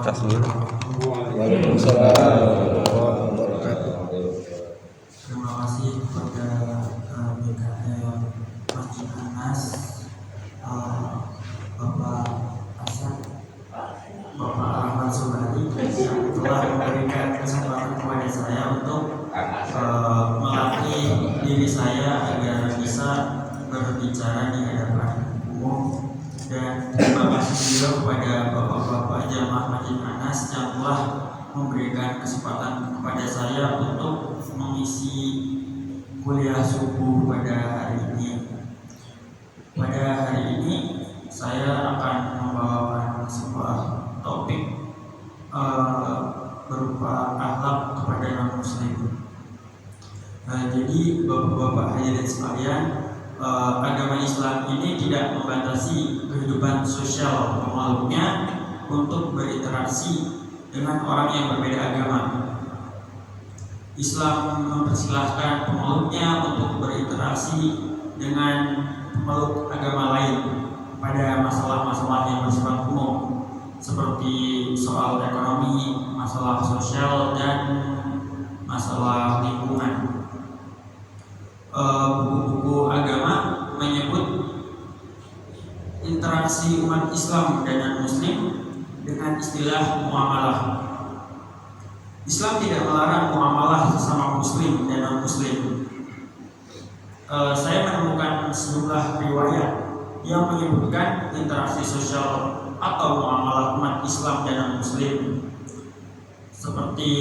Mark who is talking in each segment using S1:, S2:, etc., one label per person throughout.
S1: tas dulu.
S2: Waalaikumsalam warahmatullahi wabarakatuh.
S3: Terima kasih kepada BKM Masjid Anas, Bapak Asad, Bapak Ahmad Subari yang telah memberikan kesempatan kepada saya untuk melatih diri saya agar bisa berbicara di hadapan umum. Dan terima kasih juga kepada bapak-bapak jamaah Masjid Anas yang telah memberikan kesempatan kepada saya untuk mengisi kuliah subuh pada hari ini. Pada hari ini saya akan membawakan sebuah topik berupa akhlak kepada non-muslim. Jadi bapak-bapak hadirin sekalian, agama Islam ini tidak membatasi kehidupan sosial pemeluknya untuk berinteraksi dengan orang yang berbeda agama. Islam mempersilahkan pemeluknya untuk berinteraksi dengan pemeluk agama lain pada masalah-masalah yang bersifat umum seperti soal ekonomi, masalah sosial, dan masalah lingkungan. Buku-buku agama menyebut interaksi umat Islam dan non-muslim dengan istilah muamalah. Islam tidak melarang muamalah sesama muslim dan non-muslim. Saya menemukan sejumlah riwayat yang menyebutkan interaksi sosial atau muamalah umat Islam dan non-muslim, seperti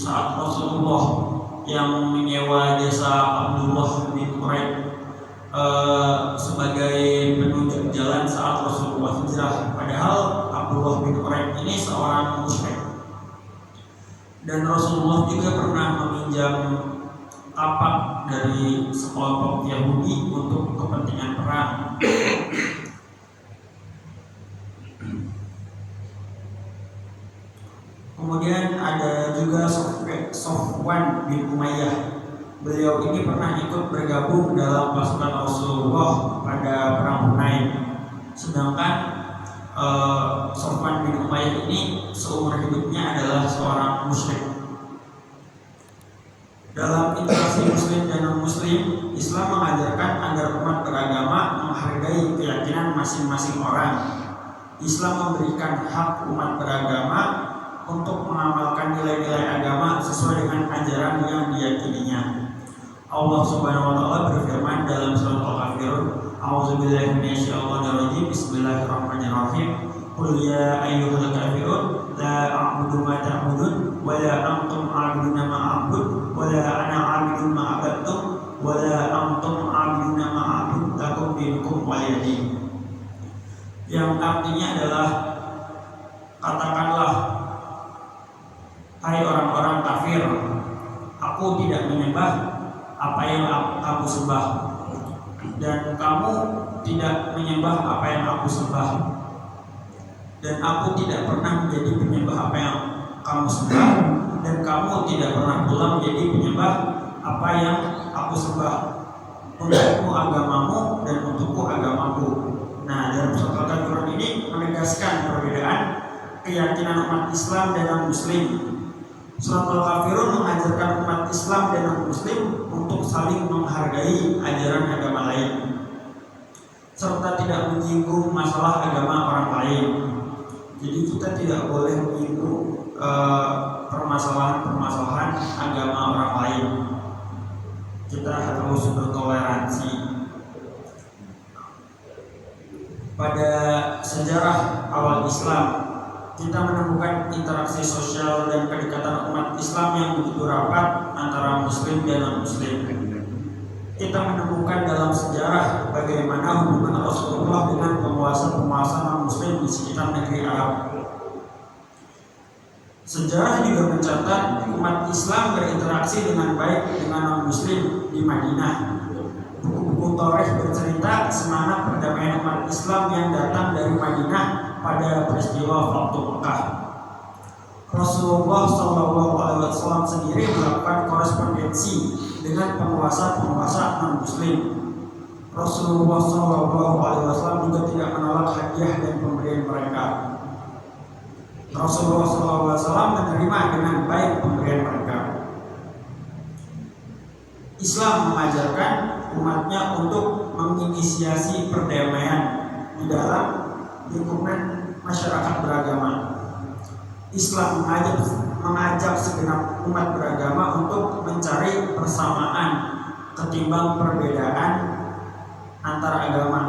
S3: saat Rasulullah yang menyewa jasa Abdullah bin Quraib sebagai penunjuk jalan saat Rasulullah hijrah. Padahal Abdullah bin Quraib ini seorang musyrik, dan Rasulullah juga pernah meminjam tapak dari sekelompok Yahudi untuk kepentingan perang. Kemudian ada juga Sofwan bin Umayyah. Beliau ini pernah ikut bergabung dalam pasukan Rasulullah pada perang Hunain. Sedangkan Sofwan bin Umayyah ini seumur hidupnya adalah seorang musyrik. Dalam interaksi muslim dan non-muslim, Islam mengajarkan agar umat beragama menghargai keyakinan masing-masing orang. Islam memberikan hak umat beragama untuk mengamalkan nilai-nilai agama sesuai dengan ajaran yang diyakininya. Allah Subhanahu wa taala berfirman dalam surat Al-Kafirun, A'udzubillahi minasyaitonirrajim, Bismillahirrahmanirrahim. Qul ya ayyuhal kafirun la a'budu ma ta'budun wa la antum 'abiduna ma a'bud wa la ana 'abidun ma 'abadtum wa la antum 'abiduna ma a'bud lakum dinukum waliyadin. Yang artinya adalah, katakanlah, hai orang-orang kafir, aku tidak menyembah apa yang kamu sembah, dan kamu tidak menyembah apa yang aku sembah, dan aku tidak pernah menjadi penyembah apa yang kamu sembah, dan kamu tidak pernah pula menjadi penyembah apa yang aku sembah. Untukmu agamamu dan untukku agamaku. Nah, dalam surat Al-Kafirun ini menegaskan perbedaan keyakinan umat Islam dan non-muslim. Surat Al-Kafirun mengajarkan umat Islam dan non-muslim untuk saling menghargai ajaran agama lain, serta tidak menyinggung masalah agama orang lain. Jadi kita tidak boleh menyinggung permasalahan-permasalahan agama orang lain. Kita harus bertoleransi. Pada sejarah awal Islam, kita menemukan interaksi sosial dan kedekatan umat Islam yang begitu rapat antara muslim dan non-muslim. Kita menemukan dalam sejarah bagaimana hubungan Rasulullah dengan penguasa-penguasa non-muslim di sekitar negeri Arab. Sejarah juga mencatat umat Islam berinteraksi dengan baik dengan non-muslim di Madinah. Buku-buku Taurikh bercerita semangat perdamaian umat Islam yang datang dari Madinah pada peristiwa Fathu Mekah. Rasulullah SAW sendiri melakukan korespondensi dengan penguasa-penguasa non-muslim. Rasulullah SAW juga tidak menolak hadiah dan pemberian mereka. Rasulullah SAW menerima dengan baik pemberian mereka. Islam mengajarkan umatnya untuk menginisiasi perdamaian di dalam lingkungan masyarakat beragama. Islam mengajak segenap umat beragama untuk mencari persamaan ketimbang perbedaan antar agama.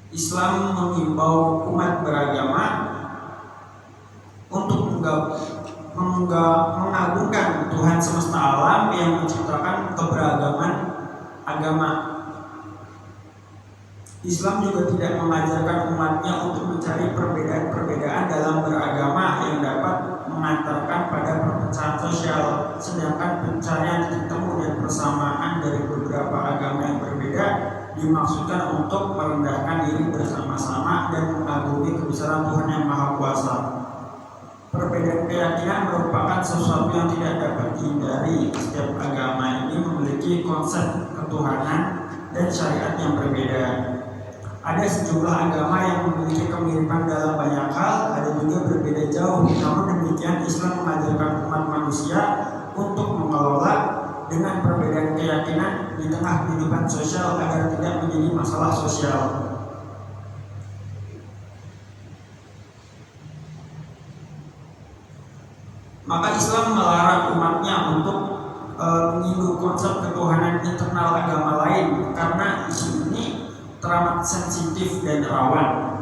S3: Islam mengimbau umat beragama untuk mengagungkan Tuhan semesta alam yang menciptakan keberagaman agama. Islam juga tidak mengajarkan umatnya untuk mencari perbedaan-perbedaan dalam beragama yang dapat mengantarkan pada perpecahan sosial, sedangkan pencarian titik temu dan persamaan dari beberapa agama yang berbeda dimaksudkan untuk merendahkan diri bersama-sama dan mengagumi kebesaran Tuhan yang Maha Kuasa. Perbedaan keyakinan merupakan sesuatu yang tidak dapat dihindari. Setiap agama ini memiliki konsep ketuhanan dan syariat yang berbeda. Ada sejumlah agama yang memiliki kemiripan dalam banyak hal, ada juga berbeda jauh. Namun demikian, Islam mengajarkan umat manusia untuk mengelola dengan perbedaan keyakinan di tengah kehidupan sosial agar tidak menjadi masalah sosial. Maka Islam melarang umatnya untuk menyinggung konsep ketuhanan internal agama lain karena isu ini teramat sensitif dan rawan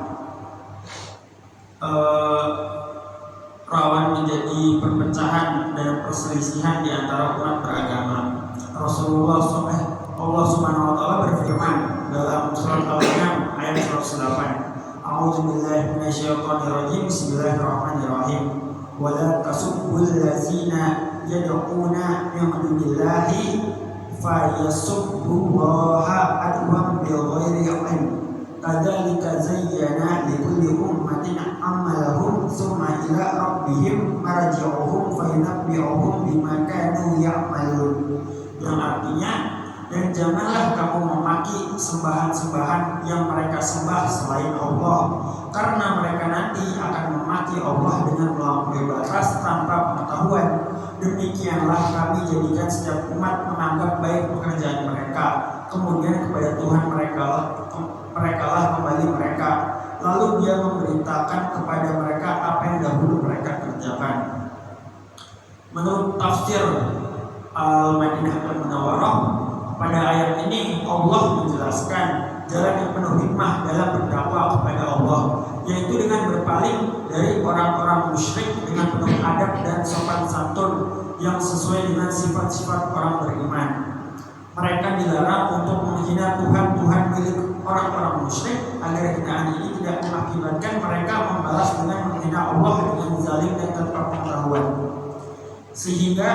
S3: menjadi perpecahan dan perselisihan di antara umat beragama. Allah Subhanahu wa taala berfirman dalam surat Al-An'am ayat 108. A'udzubillahi minasyaitonirrajim. Bismillahirrahmanirrahim. Wa la tasubbul ladzina yad'una min dunillahi fayasubbullaha adwan bighairi ilm. Kadzalika zayyana likulli ummatin amalahum tsumma ila rabbihim marji'uhum fayunabbi'uhum bima kanu ya'malun. Yang artinya, dan janganlah kamu memaki sembahan-sembahan yang mereka sembah selain Allah, karena mereka nanti akan memaki Allah dengan melampaui batas tanpa pengetahuan. Demikianlah kami jadikan setiap umat menganggap baik pekerjaan mereka, kemudian kepada Tuhan mereka lah kembali mereka, lalu Dia memberitakan kepada mereka apa yang dahulu mereka kerjakan. Menurut tafsir Al-Madinah Al-Munawwarah, pada ayat ini Allah menjelaskan jalan yang penuh hikmah dalam berdakwah kepada Allah, yaitu dengan berpaling dari orang-orang musyrik dengan penuh adab dan sopan santun yang sesuai dengan sifat-sifat orang beriman. Mereka dilarang untuk menghina Tuhan-Tuhan milik orang-orang musyrik agar hinaan ini tidak mengakibatkan mereka membalas dengan menghina Allah dengan zalim dan tanpa pengetahuan, sehingga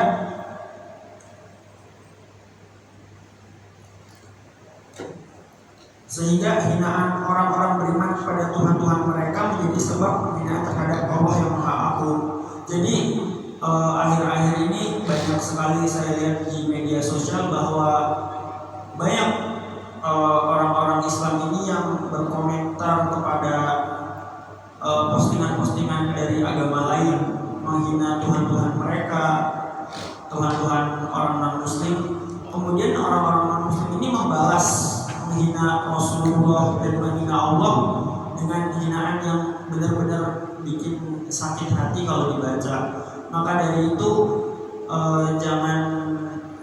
S3: hinaan orang-orang beriman kepada Tuhan-Tuhan mereka menjadi sebab penghinaan terhadap Allah yang Maha Agung. Jadi akhir-akhir ini banyak sekali saya lihat di media sosial bahwa banyak orang-orang Islam ini yang berkomentar kepada postingan-postingan dari agama lain, menghina Tuhan-Tuhan mereka, Tuhan-Tuhan orang non-Muslim. Kemudian orang-orang non-Muslim ini membalas menghina Rasulullah dan menghina Allah dengan hinaan yang benar-benar bikin sakit hati kalau dibaca. Maka dari itu jangan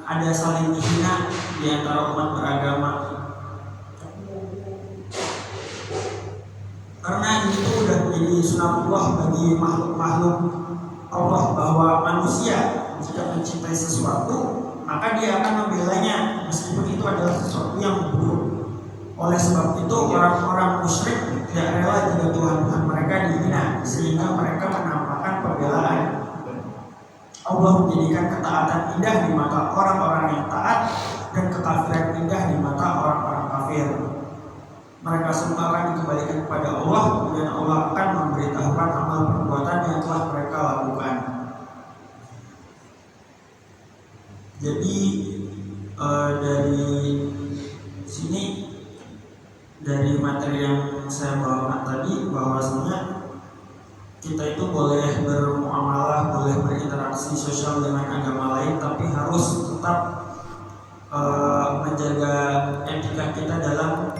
S3: ada saling menghina di antara umat beragama, karena ini tuh udah menjadi sunatullah bagi makhluk-makhluk Allah, bahwa manusia jika mencintai sesuatu maka dia akan membelanya meskipun itu adalah sesuatu yang buruk. Oleh sebab itu orang-orang musyrik tidak rela jika Tuhan-Tuhan mereka dihina, sehingga mereka menampakkan pembelaan. Allah menjadikan ketaatan indah di mata orang-orang yang taat dan kekafiran indah di mata orang-orang kafir. Mereka semua akan dikembalikan kepada Allah, kemudian Allah akan memberitahukan amal perbuatan yang telah mereka lakukan. Jadi dari sini dari materi yang saya bawakan tadi, bahwasanya kita itu boleh bermuamalah, boleh berinteraksi sosial dengan agama lain, tapi harus tetap menjaga etika kita dalam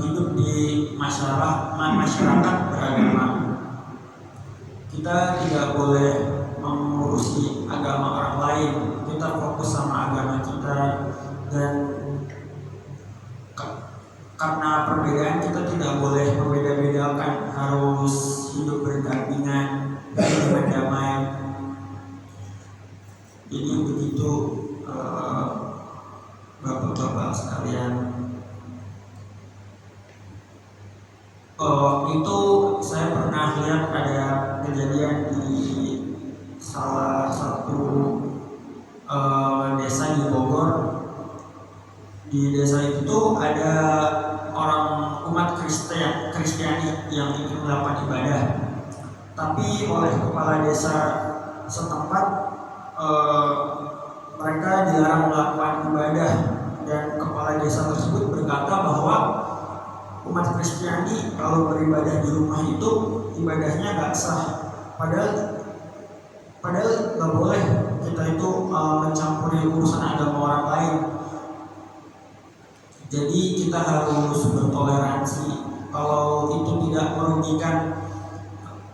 S3: hidup di masyarakat beragama. Kita tidak boleh mengurusi agama orang lain, kita fokus sama agama kita, dan karena perbedaan kita tidak boleh membeda-bedakan, harus hidup berdampingan dengan damai. Jadi begitu bapak-bapak sekalian. Itu saya pernah lihat ada kejadian di salah satu desa di Bogor. Di desa itu ada orang umat Kristiani yang ingin melakukan ibadah, tapi oleh kepala desa setempat mereka dilarang melakukan ibadah, dan kepala desa tersebut berkata bahwa umat Kristiani kalau beribadah di rumah itu ibadahnya nggak sah, padahal nggak boleh kita itu mencampuri urusan agama orang lain. Jadi kita harus bertoleransi. Kalau itu tidak merugikan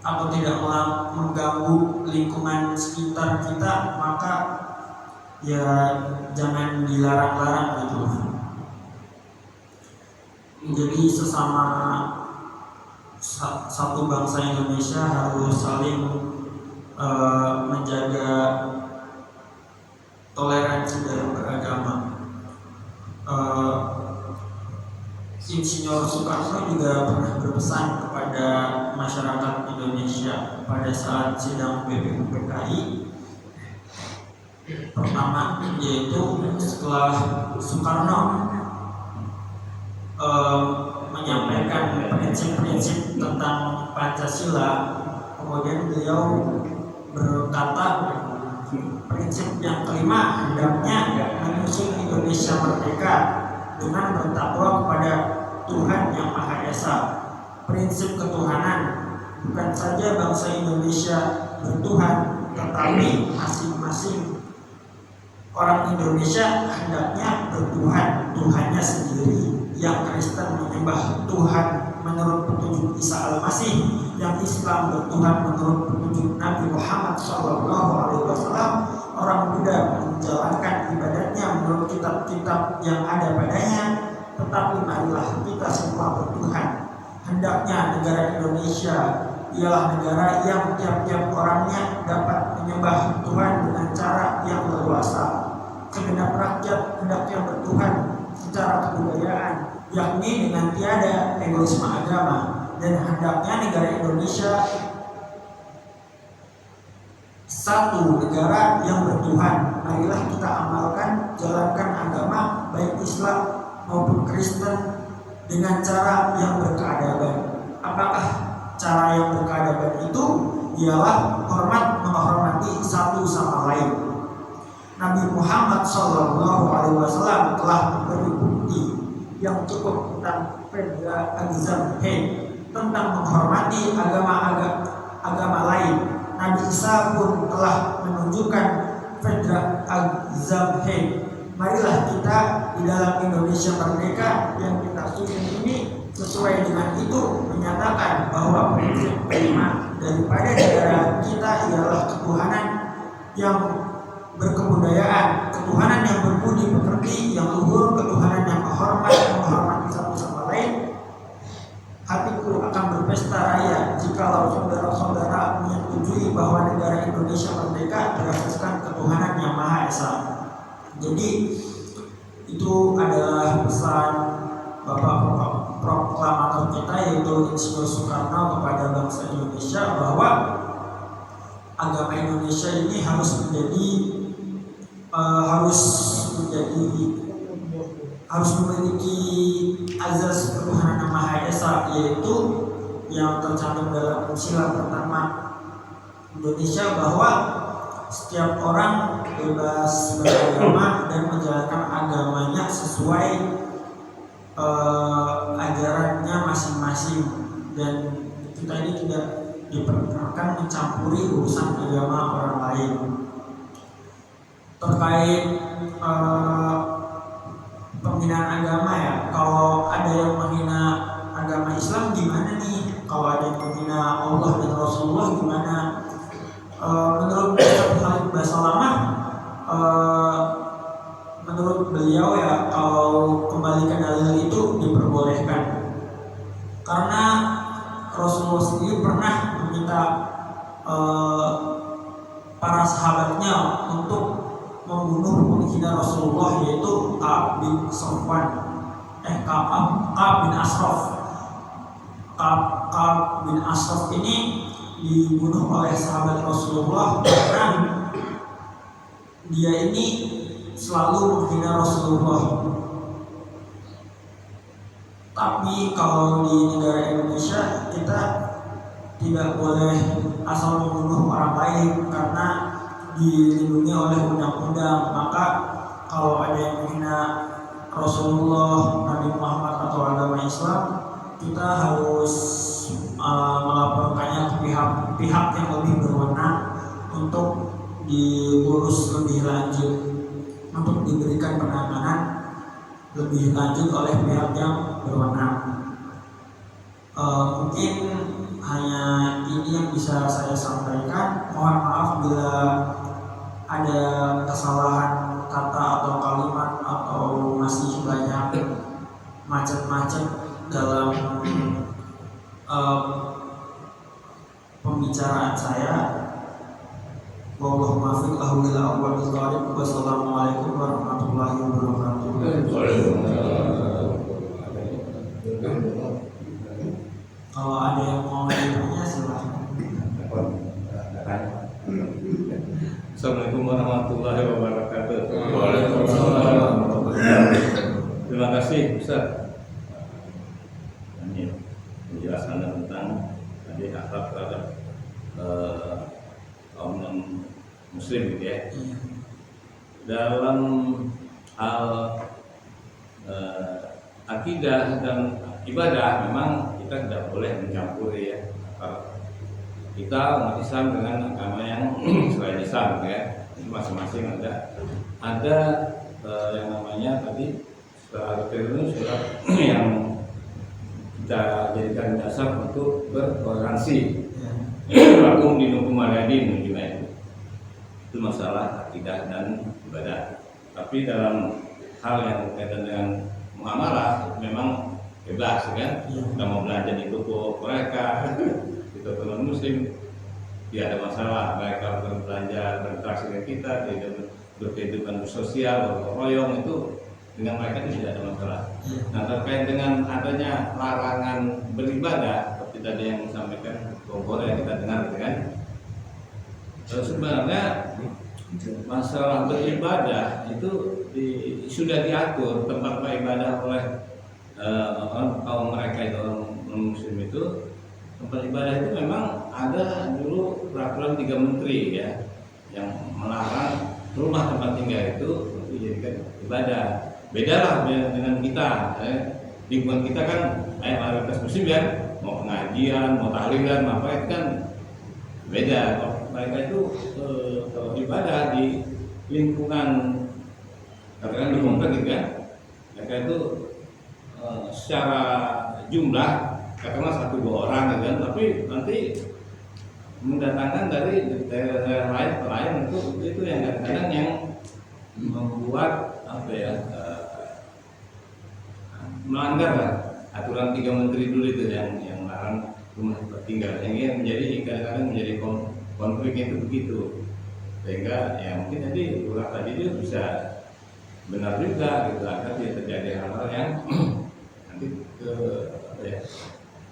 S3: atau tidak mengganggu lingkungan sekitar kita, maka ya jangan dilarang-larang gitu. Jadi sesama satu bangsa Indonesia harus saling menjaga toleransi dalam beragama. Insinyur Soekarno juga pernah berpesan kepada masyarakat Indonesia pada saat sidang BPUPKI pertama, yaitu setelah Soekarno menyampaikan prinsip-prinsip tentang Pancasila, kemudian beliau berkata prinsip yang kelima, hendaknya menyusun Indonesia merdeka dengan bertakwa kepada Tuhan Yang Maha Esa. Prinsip ketuhanan, bukan saja bangsa Indonesia bertuhan, tetapi masing-masing orang Indonesia hendaknya bertuhan, Tuhannya sendiri. Yang Kristen menyembah Tuhan menurut petunjuk Isa Al-Masih, yang Islam bertuhan menurut petunjuk Nabi Muhammad SAW. Orang Buddha menjalankan ibadatnya menurut kitab-kitab yang ada padanya. Tetapi marilah kita semua bertuhan. Hendaknya negara Indonesia ialah negara yang tiap-tiap orangnya dapat menyembah Tuhan dengan cara yang leluasa. Segenap rakyat hendaknya bertuhan secara kebudayaan, yakni dengan tiada egoisme agama, dan hendaknya negara Indonesia satu negara yang bertuhan. Marilah kita amalkan, jalankan agama baik Islam maupun Kristen dengan cara yang berkeadaban. Apakah cara yang berkeadaban itu? Ialah menghormati satu sama lain. Nabi Muhammad SAW telah memberi bukti yang cukup tentang Fedra Al-Zamhid, tentang menghormati agama lain. Nabi Isa pun telah menunjukkan Fedra Al-Zamhid. Marilah kita di dalam Indonesia merdeka yang kita susun ini sesuai dengan itu menyatakan bahwa prinsip kelima daripada negara kita ialah ketuhanan yang berkebudayaan, ketuhanan yang berbudi pekerti, yang luhur, ketuhanan yang menghormati satu sama lain. Hatiku akan berpesta raya jikalau saudara-saudara menyetujui bahwa negara Indonesia merdeka berdasarkan ketuhanan yang Maha Esa. Jadi itu adalah pesan Bapak proklamator kita, yaitu Insinyur Soekarno kepada bangsa Indonesia, bahwa agama Indonesia ini harus memiliki azas ketuhanan yang Maha Esa, yaitu yang tercantum dalam sila pertama Indonesia, bahwa setiap orang bebas beragama dan menjalankan agamanya sesuai ajarannya masing-masing, dan kita ini tidak diperkenankan mencampuri urusan agama orang lain. Terkait penghinaan agama ya, kalau ada yang menghina agama Islam gimana nih? Kalau ada yang menghina Allah dan Rasulullah gimana? Menurut Ustaz Khalid Basalamah, menurut beliau ya, kalau kembali ke dalil itu diperbolehkan, karena Rasulullah sendiri pernah meminta para sahabatnya untuk membunuh penghina Rasulullah, yaitu Ka'ab bin Safwan, Ka'ab bin Ashraf. Ka'ab bin Ashraf ini dibunuh oleh sahabat Rasulullah karena dia ini selalu menghina Rasulullah. Tapi kalau di negara Indonesia kita tidak boleh asal membunuh orang lain karena dilindungi oleh undang-undang. Maka kalau ada yang menghina Rasulullah, Nabi Muhammad atau agama Islam, kita harus melaporkannya ke pihak yang lebih berwenang untuk diurus lebih lanjut, untuk diberikan penanganan lebih lanjut oleh pihak yang berwenang. Mungkin hanya ini yang bisa saya sampaikan. Mohon maaf bila ada kesalahan kata atau kalimat atau masih banyak macet-macet dalam pembicaraan saya. Wallahu muwaffiq Wassalamualaikum warahmatullahi wabarakatuh. Kalau ada yang mau bertanya silahkan.
S1: Assalamualaikum warahmatullahi wabarakatuh.
S2: Waalaikumsalam.
S1: Terima kasih Ustaz. Ini penjelasan tentang tadi akhlak terhadap kaum non muslim gitu ya. Dalam hal akidah dan ibadah memang kita tidak boleh mencampuri ya. Kita umat Islam dengan agama yang selain Islam ya, masing-masing ada yang namanya tadi surat surat yang kita jadikan dasar untuk bertoleransi. Lakum dinukum waliyadin itu masalah akidah dan ibadah. Tapi dalam hal yang berkaitan dengan muamalah memang bebas kan. Kita mau belanja di toko mereka, di toko non muslim, tidak ada masalah. Mereka berbelanja, berinteraksi dengan kita, berkehidupan sosial, berroyong itu dengan mereka itu tidak ada masalah. Nah, terkait dengan adanya larangan beribadah seperti tadi yang disampaikan Bogor yang kita dengar kan, sebenarnya masalah beribadah itu sudah diatur tempat beribadah oleh kaum mereka itu, orang muslim itu. Tempat ibadah itu memang ada dulu peraturan 3 menteri ya yang melarang rumah tempat tinggal itu dijadikan ibadah. Beda lah dengan kita, lingkungan kita kan mayoritas muslim kan, mau pengajian, mau tahlilan, apa itu kan beda. Mereka itu kalau ibadah di lingkungan katakan di komplek gitu kan, mereka itu secara jumlah katakanlah 1-2 orang gitu kan, tapi nanti mendatangkan dari daerah lain itu yang kadang-kadang yang membuat apa ya, melanggar lah aturan 3 menteri dulu itu yang larang rumah tempat tinggal, yang menjadi kadang-kadang menjadi konflik itu begitu, sehingga ya mungkin nanti ulah tadi itu bisa benar juga gitu, agar tidak terjadi hal-hal yang nanti apa ya,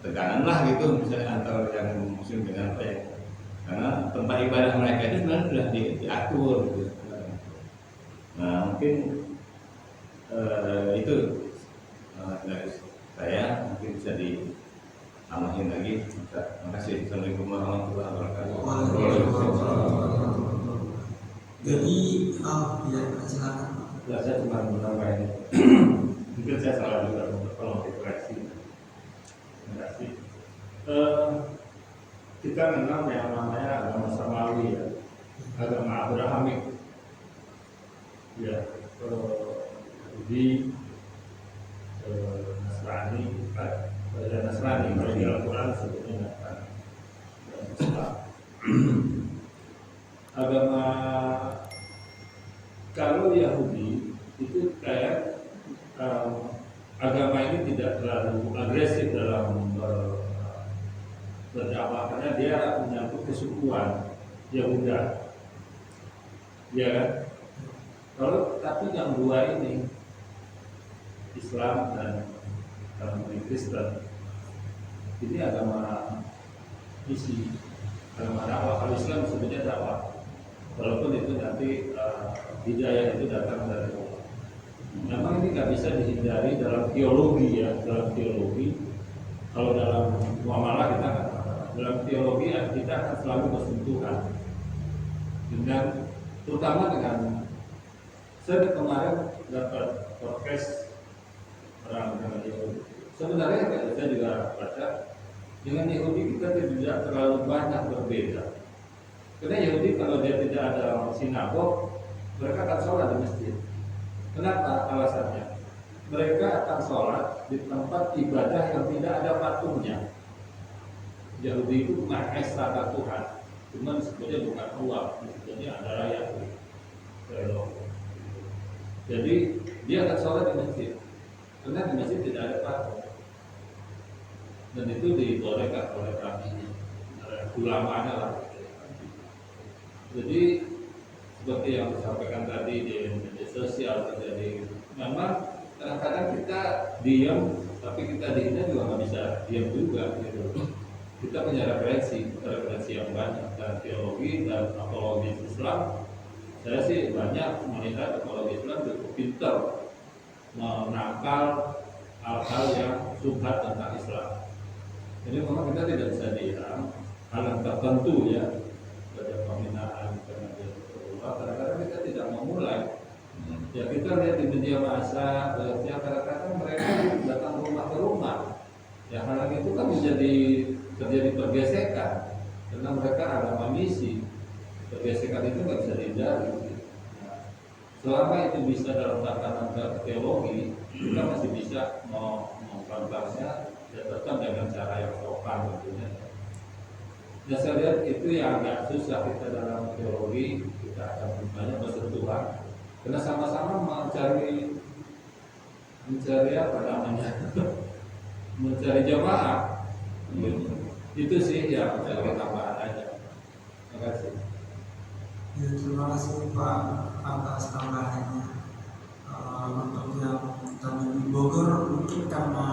S1: tegangan lah gitu misalnya antara yang muslim dengan apa ya, karena tempat ibadah mereka itu sebenarnya sudah diatur gitu. Nah mungkin itu dari saya mungkin bisa ditambahin lagi. Terima kasih. Assalamualaikum warahmatullahi wabarakatuh.
S3: Jadi ya silakan.
S1: Saya cuma menambahkan mungkin saya salah juga. kalau dikoreksi. Terima kasih. Kita mengenal yang namanya agama Samawi ya, agama Abrahamik, ya, Yahudi, Nasrani, Nasrani kalau di Al-Quran sebutnya Nasrani, dan Islam. Agama kalau Yahudi itu kayak agama ini tidak terlalu agresif dalam berdakwah karena dia menyangkut kesukuan Yahuda, ya kan? Kalau tapi yang dua ini Islam dan Kristen ini agama misi, agama dakwah. Kalau Islam sebenarnya dakwah, walaupun itu nanti hidayah itu datang dari Allah. Memang ini nggak bisa dihindari dalam teologi ya, dalam teologi. Kalau dalam muamalah kita nggak, dalam teologi kita akan selalu bersentuhan dengan, terutama dengan, saya kemarin dapat podcast orang dengan Yahudi. Sebenarnya saya juga baca dengan Yahudi kita tidak terlalu banyak berbeda. Karena Yahudi kalau dia tidak ada sinagog, mereka akan sholat di masjid. Kenapa? Alasannya mereka akan sholat di tempat ibadah yang tidak ada patungnya. Yahudi itu mengesahkan Tuhan, cuma sebetulnya bukan uang, sebetulnya adalah Yahudi. Jadi dia akan sholat di masjid, karena di masjid tidak ada patung, dan itu dibolehkan oleh kami, ulamanya lah. Jadi seperti yang disampaikan tadi di media sosial terjadi, memang kadang-kadang kita diam, tapi kita dihina juga nggak bisa diam juga gitu. Kita punya referensi yang banyak, dan teologi dan apologi Islam. Saya sih banyak melihat apologi Islam cukup pintar menangkal hal-hal yang subhat tentang Islam. Jadi memang kita tidak bisa diam hal yang tertentu ya, ada pembinaan kadang-kadang kita tidak memulai. Ya kita lihat di media massa, ya kadang-kadang mereka datang rumah ke rumah. Ya hal itu kan terjadi pergesekan karena mereka agama misi. Pergesekan itu nggak bisa dihindari. Nah, selama itu bisa dalam tatanan teologi, kita masih bisa mengkontrasnya ya tetap dengan cara yang sopan tentunya. Ya saya lihat itu yang agak susah kita dalam teologi, kita akan banyak bersentuhan karena sama-sama mencari apa namanya mencari jamaah. Itu sih yang saya tambahan aja. Terima kasih.
S3: Ya, terima kasih Pak atas tambahannya. Untuk yang tadi di Bogor mungkin karena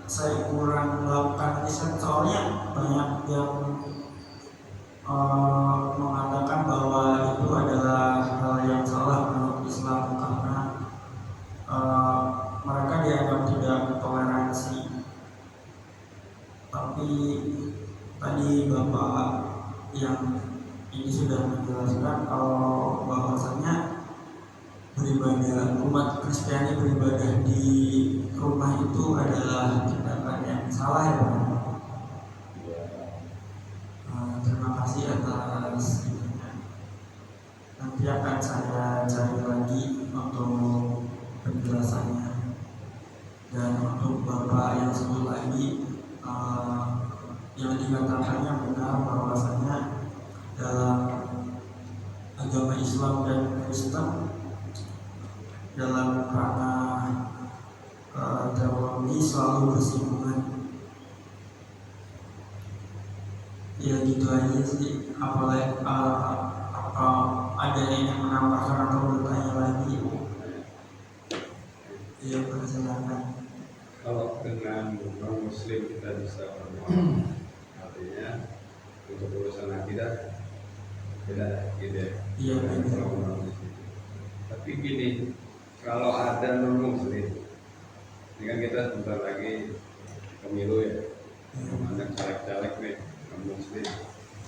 S3: saya kurang melakukan riset, soalnya banyak yang mengatakan bahwa itu adalah hal yang salah menurut Islam karena mereka dianggap tidak toleransi. Tapi tadi Bapak yang ini sudah menjelaskan kalau bahwasanya beribadah, umat Kristiani beribadah di rumah itu adalah tindakan yang salah ya Pak. Terima kasih atas ininya. Nanti akan saya cari lagi untuk penjelasannya. Dan untuk Bapak yang sebut lagi yang dikatakannya benar bahwasanya dalam agama Islam dan Kristen dalam ranah teologi selalu bersinggungan. Ya gitu aja sih. Apalagi apa ada yang menambahkan atau bertanya lagi? Ya persilakan.
S2: Kalau dengan non muslim kita bisa bermuamalah, artinya untuk urusan akidah beda gitu ya.
S3: Iya benar.
S2: Tapi gini, kalau ada non muslim, ini kan kita sebentar lagi pemilu ya, banyak caleg-caleg nih non muslim,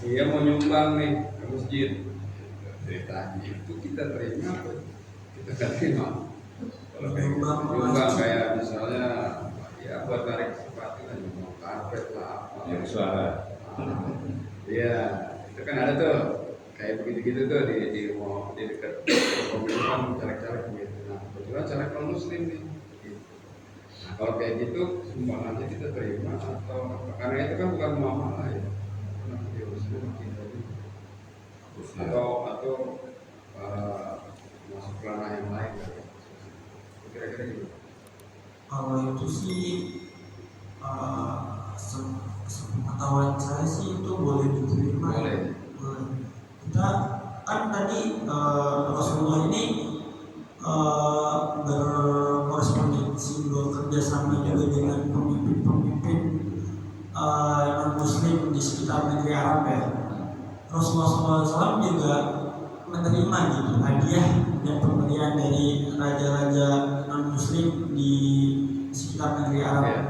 S2: dia mau nyumbang nih ke masjid, ceritanya itu kita terima, kita terima. Kalau kayak nyumbang kayak misalnya buat tarik sepatu kan mau karpet lah apa.
S1: Yang suara.
S2: Iya, itu kan ada tuh kayak begitu-gitu tuh di dekat komunitas caleg-caleg gitu. Nah, kebetulan caleg non muslim nih. Gitu. Nah, kalau kayak gitu sumbangannya kita terima atau apa? Karena itu kan bukan muamalah ya. Karena diurusnya kita juga. Atau masuk ranah yang lain kan. Kira-kira gitu.
S3: Kalau itu sih sepengetahuan saya sih itu boleh diterima.
S2: Boleh.
S3: Kita kan tadi Rasulullah ini berkorespondensi bekerja sama juga dengan pemimpin-pemimpin non muslim di sekitar negeri Arab ya. Rasulullah SAW juga menerima gitu hadiah dan pemberian dari raja-raja non muslim di sekitar negeri Arab.
S2: Ya.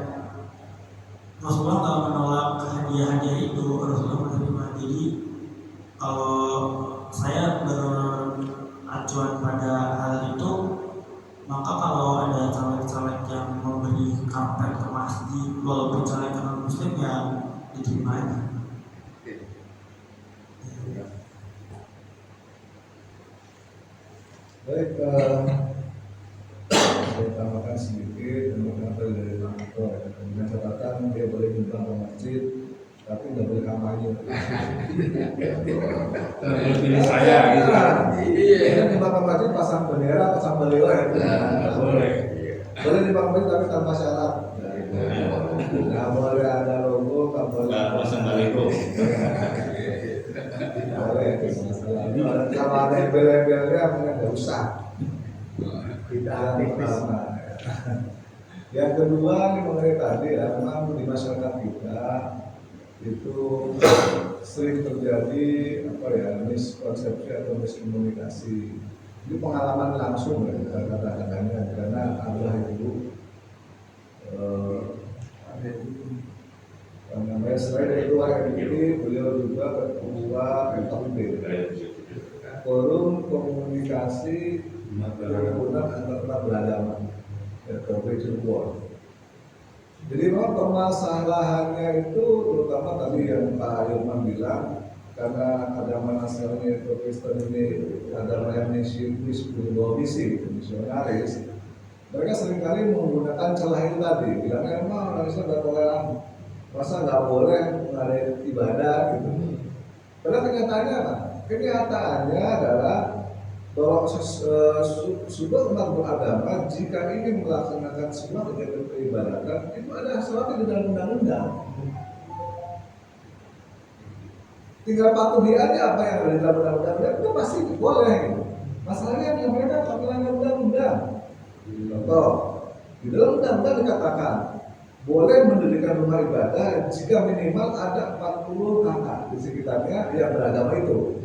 S3: Rasulullah nggak menolak hadiah-hadiah itu, Rasulullah menerima. Jadi kalau saya beracuan pada hal itu, maka kalau ada caleg-caleg yang memberi karpet ke masjid walaupun caleg non muslim ya diterima aja.
S4: Baik, saya tambahkan sedikit tentang apa dari Bang Ito. Dengan catatan dia boleh nyumbang ke masjid, tapi nggak boleh kampanye.
S1: Pilih saya gitu kan.
S4: Dia nyumbang ke masjid pasang bendera, pasang baliho ya.
S1: Nggak boleh.
S4: Boleh nyumbang ke masjid tapi tanpa syarat. Nggak boleh ada logo, nggak boleh.
S1: Nggak pasang baliho.
S4: Boleh, itu masalah. Kalau ada embel-embelnya mungkin nggak usah. Tidak aktivis. Yang kedua ini mengenai tadi ya, memang di masyarakat kita itu sering terjadi apa ya, miskonsepsi atau miskomunikasi. Ini pengalaman langsung ya kata-katanya, karena adalah ibu namanya selain dari ketua MUI, beliau juga ketua FKUB, Forum Komunikasi Perhimpunan Antar Beragama, FKUB Cirebon. Jadi memang permasalahannya itu terutama tadi yang Pak Yilman bilang, karena agama asalnya itu Kristen ini agama yang misius berbawa misi, misionaris. Mereka seringkali menggunakan celah itu tadi, bilangnya emang orang Islam nggak toleran, masa nggak boleh mengadakan ibadah gitu. Padahal kenyataannya apa? Kenyataannya adalah bahwa sebuah umat beragama jika ingin melaksanakan sebuah kegiatan peribadatan itu ada sesuatu di dalam undang-undang. Tinggal patuhi aja apa yang ada di dalam undang-undang itu pasti boleh. Gitu. Masalahnya yang mereka tak melanggar undang-undang. Contoh, di dalam undang-undang dikatakan boleh mendirikan rumah ibadah jika minimal ada 40 kakak di sekitarnya yang beragama itu.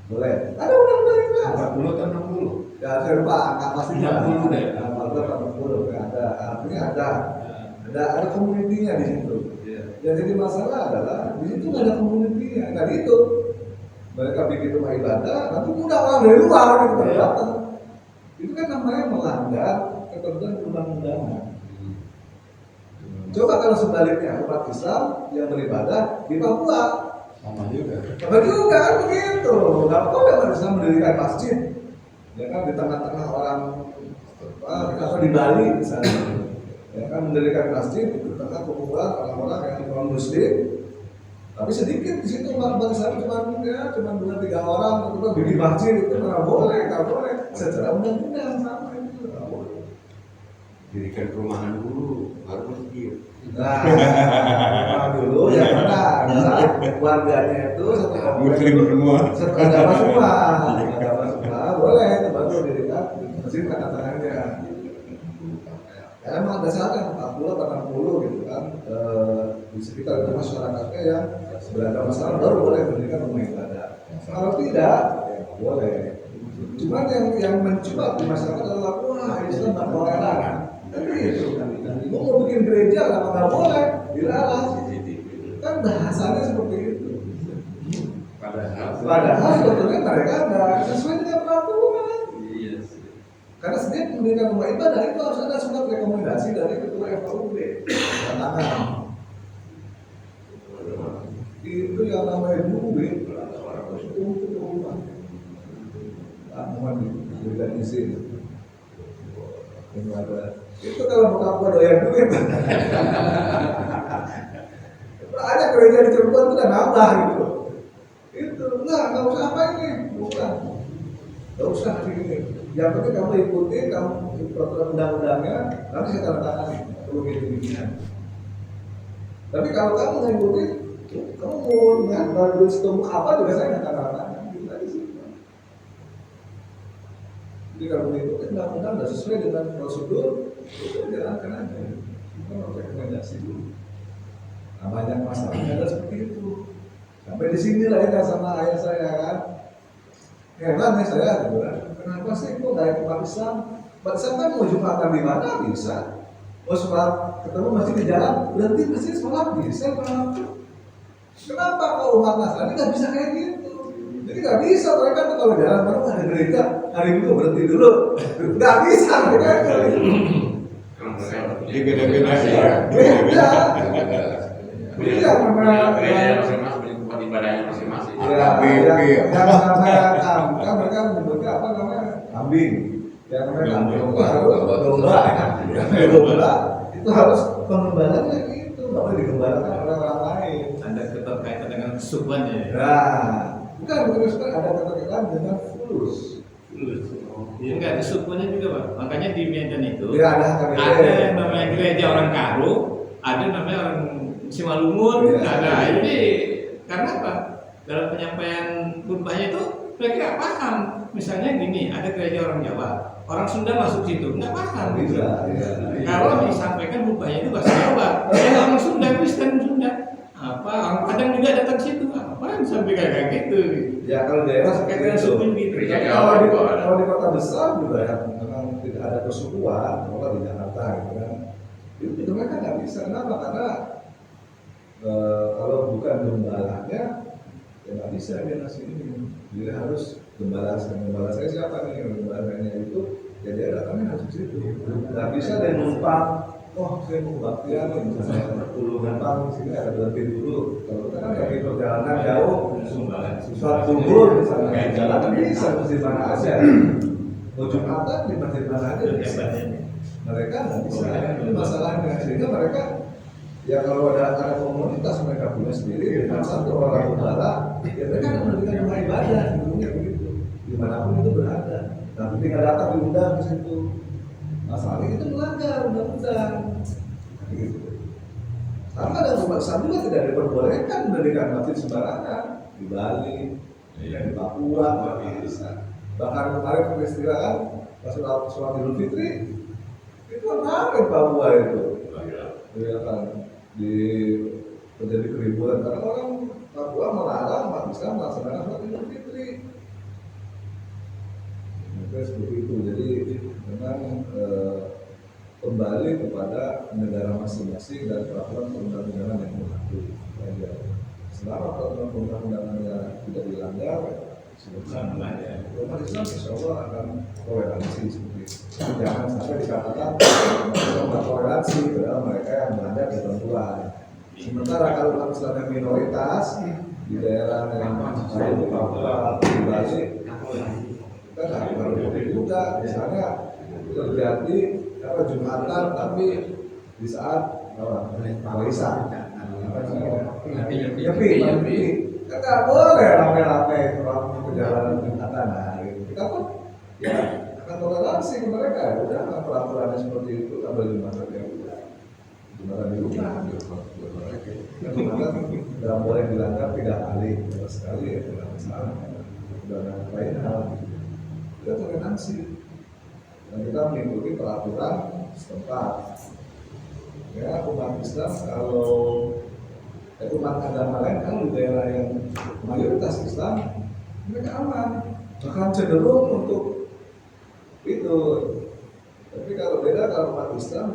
S4: Boleh. Ada undang-undang itu kan?
S1: 40 atau 60?
S4: Ya, saya lupa angka pastinya.
S1: 60 deh.
S4: 40 atau 60 ya, ada. Artinya ada komunitinya di situ. Yang jadi masalah adalah di situ nggak ada komunitinya. Nah itu mereka bikin rumah ibadah, nanti udah orang dari luar gitu datang. Itu kan namanya melanggar ketentuan undang-undangan. Coba kalau sebaliknya umat Islam yang beribadah di Papua, sama juga kan begitu. Nggak boleh umat Islam mendirikan masjid, ya kan di tengah-tengah orang atau di Bali misalnya, ya kan mendirikan masjid di tengah kumpulan orang-orang yang non Muslim, tapi sedikit di situ umat Islam cuma 2-3 orang, kemudian bikin masjid itu nggak boleh secara undang-undang sama itu nggak boleh.
S5: Dirikan perumahan dulu, baru masjid.
S4: Nah, dulu yang mana adalah warganya itu satu
S1: Muslim semua.
S4: satu agama semua, boleh itu baru dirikan masjid kata-katanya. Ya, emang ada saatnya 40 atau 60 gitu kan di sekitar itu masyarakatnya yang beragama Islam baru boleh mendirikan rumah ibadah. Kalau tidak, ya nggak boleh. Cuman yang mencuat di masyarakat adalah wah Islam nggak toleran. Tapi itu kan, ibu mau bikin gereja nggak boleh, dilarang. Kan bahasanya seperti itu. Padahal sebetulnya mereka ada sesuai dengan peraturan.
S2: Iya sih.
S4: Karena setiap mendirikan rumah ibadah itu harus ada surat rekomendasi dari ketua FKUB. Tangan. Itu yang namanya duit, orang harus untuk rumah. Mohon diberikan izin. Itu kalau bukan gua doyan duit. Ada gereja di Cirebon itu udah nambah gitu. Itu nggak usah apa ini, bukan. Nggak usah ini. Yang penting kamu ikuti, kamu peraturan undang-undangnya, nanti saya tanda tangani. Perlu gini-ginian. Tapi kalau kamu nggak ikuti, kamu mau ngambil setumpuk apa juga saya nggak tanda tangan. Gitu aja sih. Jadi kalau mengikuti undang-undang sudah sesuai dengan prosedur, itu jalankan aja. Kita harus rekomendasi dulu. Nah, banyak masalahnya ada seperti itu. Sampai di sini lah ya sama ayah saya kan. Heran ya saya gitu kan. Kenapa sih kok dari umat Islam? Umat Islam kan mau jumatan di mana bisa. Mau sholat ketemu masih di jalan, berarti pasti sholat bisa. Kenapa kalau umat Nasrani nggak bisa kayak gitu? Jadi nggak bisa mereka tuh kalau jalan baru ada gereja hari itu berhenti dulu. Nggak bisa mereka itu.
S5: Jadi beda-beda ya.
S4: Beda. Iya, memang
S5: masing-masing tempat ibadahnya masing-masing.
S4: ya, yang namanya kan mereka menyebutnya apa namanya kambing. Yang namanya kambing itu harus domba. Domba itu harus pengembalannya gitu, nggak boleh digembalakan oleh orang lain.
S1: Ada keterkaitan dengan kesukuannya.
S4: Nah, bukan ada keterkaitan dengan fulus.
S1: Enggak, kesukuannya juga Pak. Makanya di Medan itu
S4: Ya,
S1: ada yang namanya gereja orang Karo, ada yang namanya orang Simalungun,
S4: Ya.
S1: ada. Jadi karena apa? Dalam penyampaian khutbahnya itu mereka nggak paham. Misalnya gini, ada gereja orang Jawa, orang Sunda masuk situ, nggak paham.
S4: Bisa, ya.
S1: Kalau disampaikan khutbahnya itu bahasa Jawa, orang Sunda, Kristen Sunda, apa orang Padang juga datang situ, apa yang disampaikan kayak gitu.
S4: Ya kalau daerah seperti
S1: Kayak
S4: itu.
S1: suku gitu.
S4: Kalau di kota besar juga ya, memang tidak ada persukuan, kalau di Jakarta gitu kan. Itu mereka nggak bisa, kenapa? Karena kalau bukan gembalanya, ya nggak bisa dia ngasih ini. Jadi harus gembala saya siapa nih? Gembalanya itu, ya dia datangnya harus di situ. Nggak bisa dia numpang. Oh, saya mau baktian nih, misalnya 10 numpang sini ada berhenti dulu. Kalau kita kan lagi perjalanan jauh, suatu subuh misalnya jalan kan bisa masjid mana aja. Mau Jumatan di masjid mana aja bisa. Mereka nggak bisa. Ini masalahnya. Sehingga mereka ya kalau ada komunitas mereka punya sendiri dengan satu orang gembala, ya mereka akan mendirikan rumah ibadah sebelumnya begitu. Dimanapun itu berada. Tapi tinggal datang diundang ke situ. Masalahnya itu melanggar undang-undang. Gitu. Sama dengan umat Islam juga tidak diperbolehkan mendirikan masjid sembarangan di Bali, di Papua, nggak bisa. Bahkan kemarin peristiwa kan pas sholat Idul Fitri itu ramai Papua itu. Ya kan terjadi keributan karena orang Papua melarang umat Islam melaksanakan sholat Idul Fitri. Seperti itu. Jadi memang kembali kepada negara masing-masing dan peraturan perundang-undangan yang berlaku. Selama peraturan perundang-undangannya tidak dilanggar, umat Islam insya Allah akan toleransi seperti itu. Jangan sampai dikatakan toleransi padahal mereka yang melanggar ketentuan. Sementara kalau umat Islam yang minoritas di daerah yang lain di Papua, di Bali, kita nggak perlu juga. Misalnya terjadi Jumatan tapi di saat waisak, nyepi, kan nggak boleh rame-rame orang perjalanan Jumatan. Nah, gitu. Kita pun ya akan toleransi ke mereka. Udah peraturannya seperti itu, ambil Jumatan ya udah. Jumatan di rumah, Jumatan nggak boleh dilanggar 3 kali, sekali ya tidak masalah. Dan lain hal, kita toleransi. Dan kita mengikuti peraturan setempat. Ya, umat Islam kalau umat agama lain kalau di daerah yang mayoritas Islam mereka aman, bahkan cenderung untuk itu. Tapi kalau beda kalau umat Islam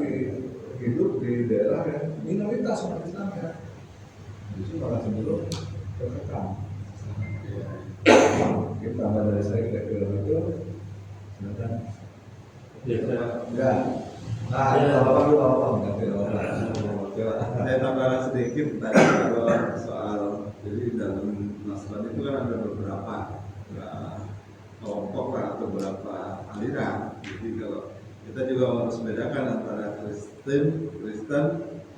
S4: hidup di daerah yang minoritas umat Islam ya, justru malah cenderung terkekang. Kita tambah dari saya kira-kira itu. Silakan. Ya. Nah, bapak lu nanti
S2: Saya tambahkan sedikit tadi kalau soal jadi dalam Nasrani itu kan ada beberapa kelompok lah atau beberapa aliran. Jadi kalau kita juga harus bedakan antara Kristen,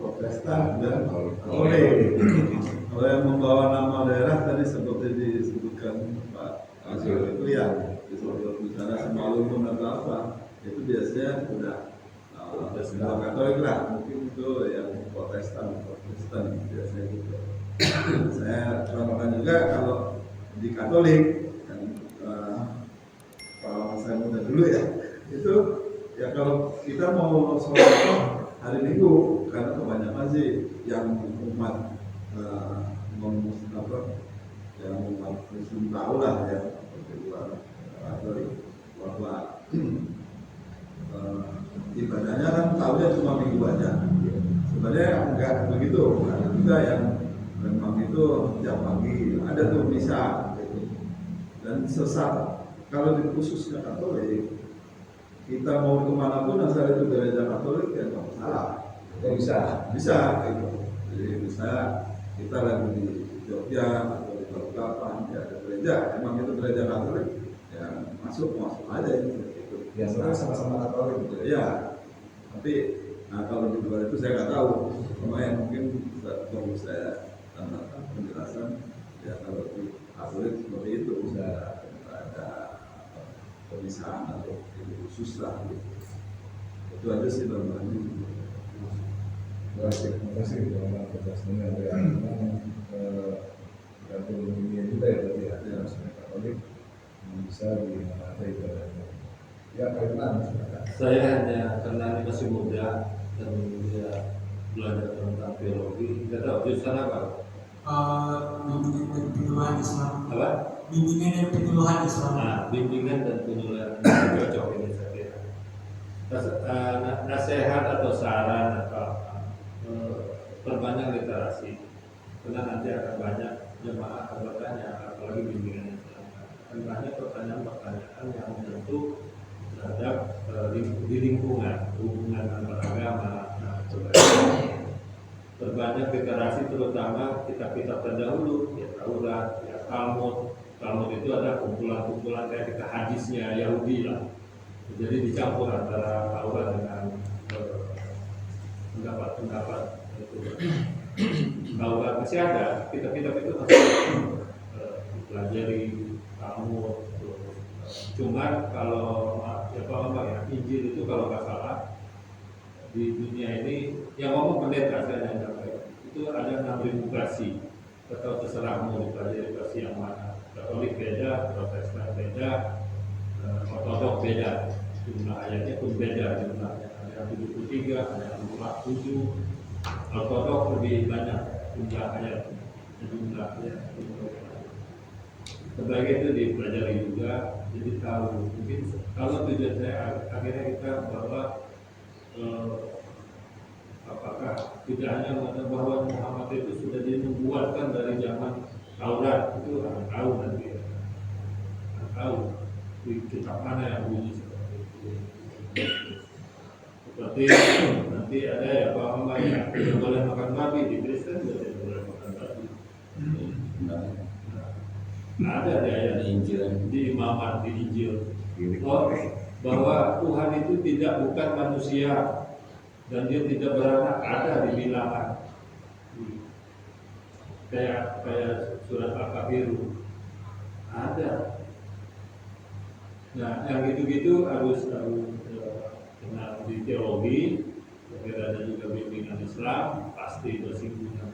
S2: Protestan dan Katolik. Kalau yang membawa nama daerah tadi seperti disebutkan Pak Azul itu ya, misalnya Simalungun atau apa, itu biasanya udah sudah Katolik lah, mungkin itu yang Protestan biasanya gitu. Saya contohkan juga kalau di Katolik, kalau saya muda dulu ya, itu ya kalau kita mau sholat hari Minggu, karena kebanyakan sih yang umat yang umat Muslim tahu lah ya, di luar Katolik bahwa ibadahnya kan tahunya cuma Minggu aja. Sebenarnya enggak begitu, ada juga yang memang itu tiap pagi ada tuh misa gitu. Dan sesat kalau di khususnya Katolik, kita mau kemana pun asal itu gereja Katolik ya nggak masalah, bisa gitu. Jadi bisa kita lagi di Jogja atau di Balikpapan ya ada gereja, emang itu gereja Katolik ya masuk aja gitu.
S4: Ya sebenarnya sama-sama Katolik gitu
S2: ya. Tapi kalau di luar itu saya nggak tahu, lumayan mungkin perlu saya tambahkan penjelasan ya. Kalau di Katolik seperti itu bisa ada pemisahan atau itu khusus lah gitu. Itu aja sih bang.
S4: Terima kasih teman-teman penjelasannya. Ada memang gantung dunia juga ya berarti ya, maksudnya Katolik bisa dimana ibadahnya. Ya Kaiman.
S6: Saya hanya karena ini masih muda dan dia belajar tentang teologi, nggak tahu jurusan apa.
S3: Bimbingan dan penyuluhan Islam.
S6: Apa?
S3: Bimbingan dan penyuluhan Islam.
S6: Nah, bimbingan dan penyuluhan cocok ini saya kira. Nasihat atau saran atau perbanyak literasi, karena nanti akan banyak jemaah akan bertanya, apalagi bimbingan Islam. Akan banyak pertanyaan-pertanyaan yang menyentuh terhadap di lingkungan, hubungan antar agama. Perbanyak literasi, terutama kitab-kitab terdahulu, ya Taurat, ya Talmud. Talmud itu ada kumpulan-kumpulan kayak kita hadisnya Yahudi lah. Jadi dicampur antara Taurat dengan pendapat-pendapat itu. Taurat masih ada, kitab-kitab itu masih dipelajari Talmud. Cuman kalau Injil itu kalau nggak salah di dunia ini yang ngomong pendeta saya itu ada 6.000 versi. Atau terserah mau dipelajari versi yang mana. Katolik beda, Protestan beda, Ortodok beda. Jumlah ayatnya pun beda jumlahnya. Ada yang 73, ada yang 47. Ortodok lebih banyak jumlah ayat. Sebagai itu dipelajari juga, jadi tahu mungkin kalau tujuan saya akhirnya kita bahwa apakah tidak hanya bahwa Muhammad itu sudah dinubuatkan dari zaman Taurat, itu akan tahu nanti, akan tahu di kitab mana yang bunyi seperti itu. Seperti nanti ada ya bahwa yang tidak boleh makan babi, di Kristen juga tidak boleh makan babi. Ada di ayat Injil, di Imamat, di Injil, bahwa Tuhan itu bukan manusia dan dia tidak beranak, ada di bilangan. Kayak surat Al-Kafiru ada. Nah, yang gitu-gitu harus kenal di teologi. Ada juga bimbingan Islam, pasti bersinggungan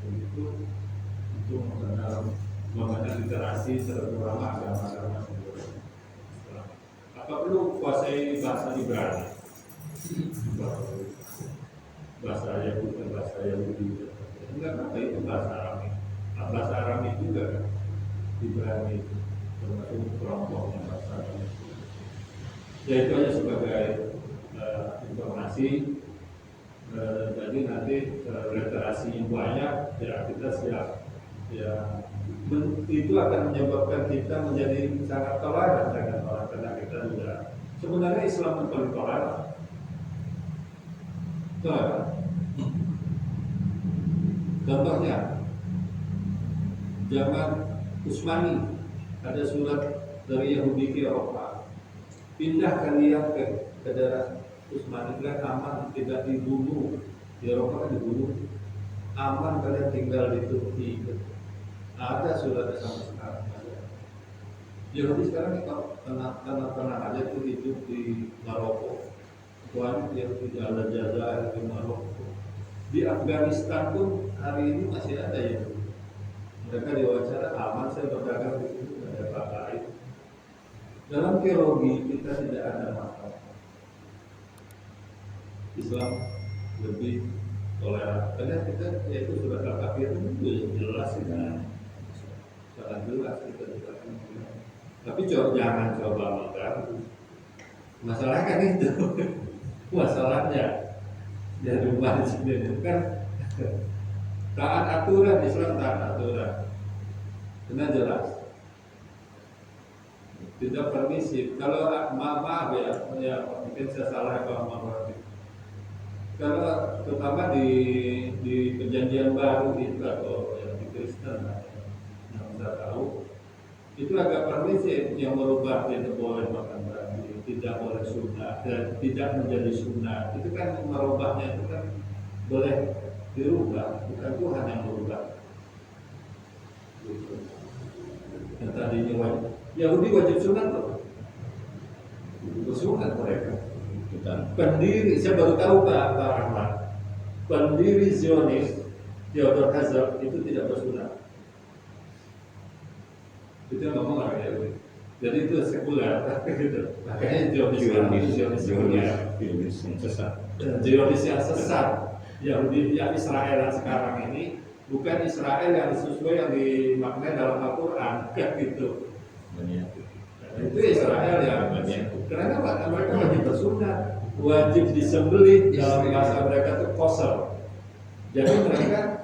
S6: itu untuk mengenal literasi terutama agama-agama Islam. Apa perlu kuasai bahasa Ibrani? Bahasa Yahudi, bahasa Yahudi. Enggak, apa itu bahasa Arami. Bahasa Arami juga kan, Ibrani itu termasuk kelompoknya bahasa Arami. Ya itu aja sebagai informasi. Jadi nanti literasinya banyak, ya kita siap. Ya itu akan menyebabkan kita menjadi sangat toleran dengan orang, karena kita sudah Sebenarnya Islam itu paling toleran. Toleran. Contohnya, zaman Utsmani ada surat dari Yahudi ke Eropa, pindah kalian ke daerah Utsmani, kalian aman, tidak dibunuh. Di Eropa kan dibunuh, aman kalian tinggal di Turki. Ada suratnya sampai sekarang. Yahudi sekarang kalau tenang aja itu hidup di Maroko, tuan yang tidak ada Jazair di Maroko. Di Afghanistan pun hari ini masih ada ya. Mereka diwawancara aman, saya berdagang di sini, tidak ada apa-apa itu. Dalam teologi kita tidak ada masalah. Islam lebih toleran. Karena kita yaitu surat Al-Kafir itu jelas ya, sangat jelas kita juga. Tapi jangan coba mengganggu. Masalahnya kan itu, masalahnya dari rumah di sini kan taat aturan, Islam taat aturan, benar jelas. Tidak permisif. Kalau maaf ya mungkin saya salah kalau maaf. Kalau terutama di perjanjian baru itu atau yang di Kristen yang saya tahu itu agak permisif, yang merubah tidak boleh makan babi, tidak boleh sunnah dan tidak menjadi sunnah. Itu kan merubahnya itu kan boleh dirubah, bukan Tuhan yang merubah. Yang tadinya wajib, Yahudi wajib sunat loh, bersunat mereka. Pendiri, saya baru tahu Pak Rahmat, pendiri Zionis Theodor Herzl itu tidak bersunat. Itu yang ngomong orang Yahudi. Jadi itu sekuler, gitu. Makanya Zionis sesat. Zionis yang sesat. Yahudi yang Israel yang sekarang ini bukan Israel yang sesuai yang dimaknai dalam Al-Quran, kan gitu. Itu Israel yang kenapa mereka wajib bersunat, wajib disembelih, dalam bahasa mereka itu kosher. Jadi mereka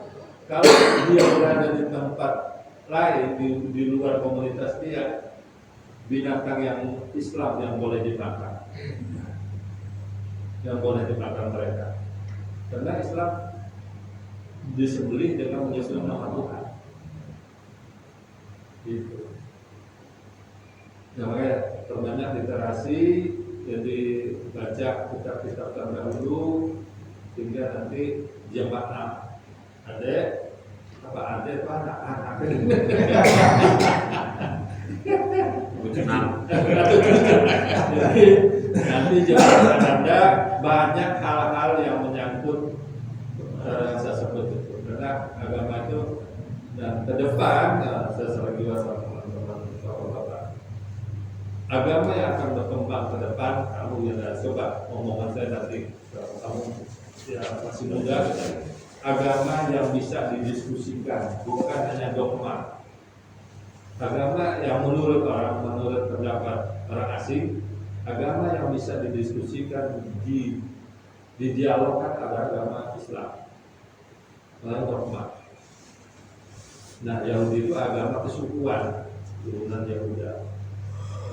S6: kalau dia berada di tempat lain di luar komunitas dia, binatang yang Islam yang boleh dimakan, mereka. Karena Islam disembelih dengan menyebut nama Tuhan. Gitu. Nah, makanya terbanyak literasi, jadi baca kitab-kitab terdahulu sehingga nanti jemaah adek apa adek apa anak-anak jadi nanti jemaah Anda banyak hal-hal yang menyangkut saya sebut itu karena agama itu dan ke depan saya selagi agama yang akan berkembang ke depan. Kamu ya coba omongan saya nanti kamu ya masih muda, agama yang bisa didiskusikan, bukan hanya dogma. Agama yang menurut pendapat orang asing, agama yang bisa didiskusikan, didialogkan adalah agama Islam, bukan dogma. Nah, Yahudi itu agama kesukuan, turunan Yahuda.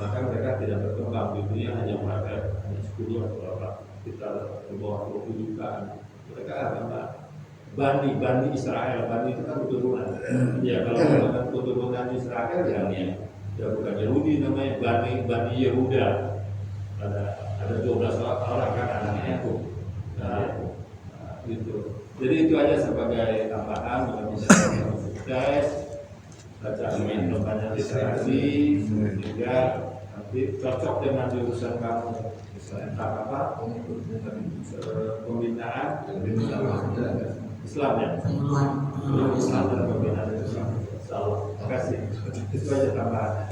S6: Maka mereka tidak berkembang di dunia, hanya 10 atau berapa, kita di bawah 20 jutaan. Mereka agama Bani Israel, Bani itu kan keturunan. Ya kalau bukan keturunan Israel ya bukan Yahudi namanya, Bani Yehuda. Ada 12 orang kan anaknya itu. Nah, gitu. Jadi itu aja sebagai tambahan, mudah-mudahan sukses. Baca banyak literasi sehingga nanti cocok dengan jurusan kamu, misalnya apa pembinaan Islam ya, Islam dan pembinaan Islam. Terima kasih. Itu aja tambahan.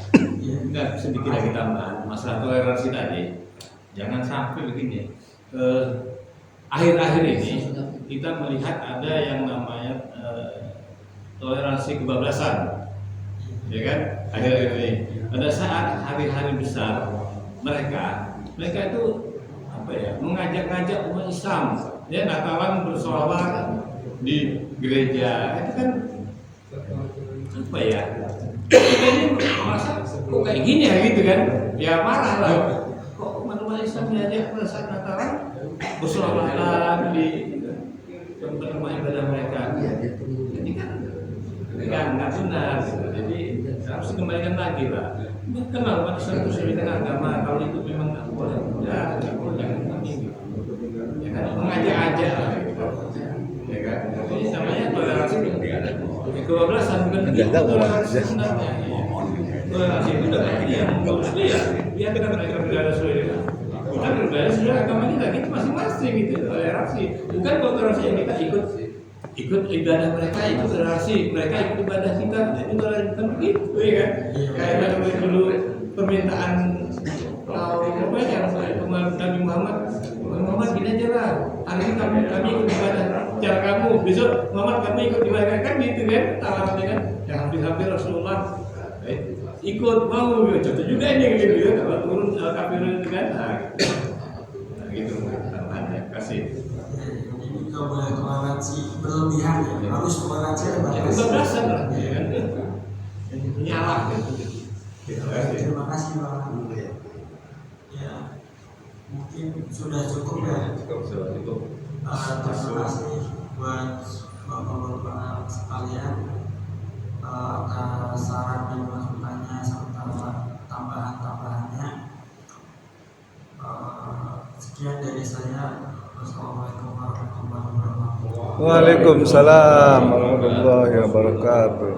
S1: Enggak, sedikit lagi tambahan masalah toleransi tadi. Jangan sampai begini. Akhir-akhir ini kita melihat ada yang namanya toleransi kebablasan. Ya kan, akhir-akhir ini pada saat hari-hari besar mereka itu apa ya, mengajak-ngajak umat Islam ya Natalan bersolawat di gereja. Itu kan apa ya, ini masa kok kayak gini ya gitu kan, ya marah lah kok umat Islam diajak pada saat Natalan bersolawatan di tempat ibadah mereka. Jadi kan nggak benar. Jadi harus dikembalikan lagi lah. Kenal umat Islam itu sesuai dengan agama. Kalau itu memang nggak boleh, ya nggak boleh, jangan ini. Ya kan mengajak-ajak lah. Gitu. Ya kan. Jadi namanya toleransi kebablasan bukan begitu toleransi sebenarnya. Toleransi itu dalam yang bagus dia. Dia kan mereka berada sesuai dengan kita berbeda sesuai agama kita masing-masing gitu. Toleransi bukan toleransi yang kita ikut ibadah mereka, ikut toleransi mereka, ikut ibadah kita. Jadi toleransi begitu ya kan. Kayak dulu permintaan apa yang Nabi Muhammad gini aja lah. Hari ini kami ikut ibadah cara kamu, besok Muhammad kami ikut ibadah kan gitu kan. Tawarannya kan, yang hampir-hampir Rasulullah ikut mau, contoh juga ini gitu ya. Kalau turun kafir itu kan, nah gitu tambahannya kasih.
S3: Jadi kalau boleh toleransi berlebihan ya, harus toleransi ada batas.
S1: Kebablasan lah, ya kan. Nyalah gitu.
S3: Terima kasih Bang. Ya, mungkin sudah cukup ya.
S1: Cukup.
S3: Terima kasih buat bapak-bapak sekalian atas saran dan masukannya serta tambahan-tambahannya. Sekian dari saya. Wassalamualaikum warahmatullahi wabarakatuh.
S4: Waalaikumsalam warahmatullahi wabarakatuh.